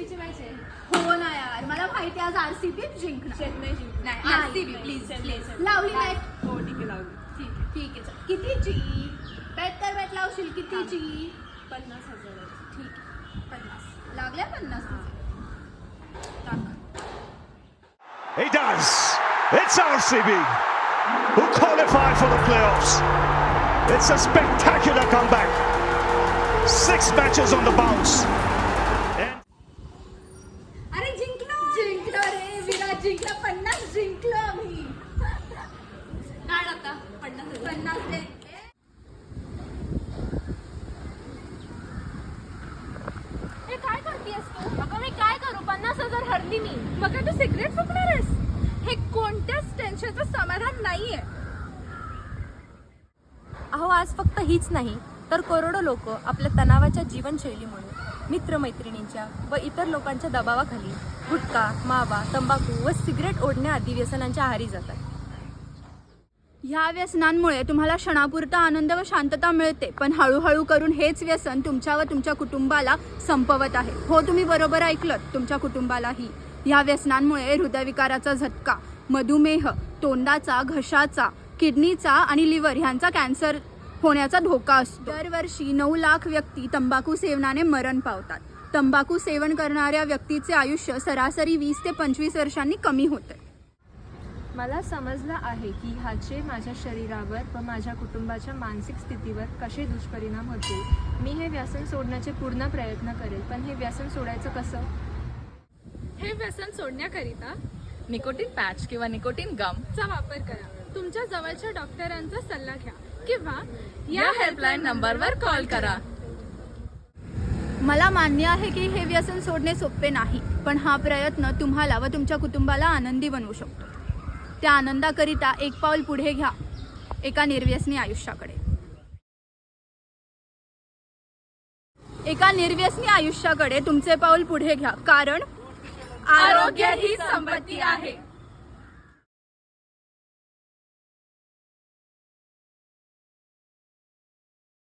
चेन्नईची match आहे. हो ना यार, मला माहिती आज आरसीबी जिंकणार. चेन्नई जिंकली. नाही, आरसीबी प्लीज प्लीज. लावली नाही? हो ठीक आहे लावली. ठीक आहे चल. कितीची बेट लावशील? कितीची? 50,000. ठीक आहे 50 लागल्या 50 टाक. He does. It's RCB who qualify for the playoffs. It's a spectacular comeback. 6 matches on the bounce. अरे जिंकलो रे, विराट जिंकला. 50 जिंकलो आम्ही. काय आता 50,000. 50 दे. हे काय करतेस तू? अगं मी काय करू? 50,000 हरली मी. मग काय तू सिगरेट फुकणार आहेस? हे कोणत्याच टेन्शनचं समाधान नाहीये. अहो आज फक्त हीच नाही तर करोडो लोक आपल्या तणावाच्या जीवनशैलीमुळे मित्रमैत्रिणींच्या व इतर लोकांच्या दबावाखाली गुटखा, मावा, तंबाखू व सिगरेट ओढण्याआदी व्यसनांच्या आहारी जातात. ह्या व्यसनांमुळे तुम्हाला क्षणापुरता आनंद व शांतता मिळते, पण हळूहळू करून हेच व्यसन तुमच्या व तुमच्या कुटुंबाला संपवत आहे. हो, तुम्ही बरोबर ऐकलत, तुमच्या कुटुंबालाही. ह्या व्यसनांमुळे हृदयविकाराचा झटका, मधुमेह, तोंडाचा, घशाचा, किडनीचा आणि लिव्हर ह्यांचा कॅन्सर होण्याचा धोका असतो. दरवर्षी 9 लाख व्यक्ती तंबाखू सेवनाने मरण पावतात. तंबाखू सेवन करणाऱ्या व्यक्तीचे आयुष्य सरासरी 20 ते 25 वर्षांनी कमी होते. मला समजलं आहे की ह्याचे माझ्या शरीरावर व माझ्या कुटुंबाच्या मानसिक स्थितीवर कसे दुष्परिणाम होतील. मी हे व्यसन सोडण्याचे पूर्ण प्रयत्न करेल, पण हे व्यसन सोडायचं कसं? हे व्यसन सोडण्याकरिता निकोटीन पॅच किंवा निकोटीन गमचा वापर करा. तुमच्या जवळच्या डॉक्टरांचा सल्ला घ्या किंवा या हेल्पलाईन नंबरवर कॉल करा. मला मान्य आहे की हे व्यसन सोडणे सोपे नाही, पण हा प्रयत्न तुम्हाला व तुमच्या कुटुंबाला आनंदी बनवू शकतो. त्या आनंदाकरिता एक पाऊल पुढे घ्या, एका निर्व्यसनी आयुष्याकडे. एका निर्व्यसनी आयुष्याकडे तुमचे पाऊल पुढे घ्या, कारण आरोग्य ही संपत्ती आहे.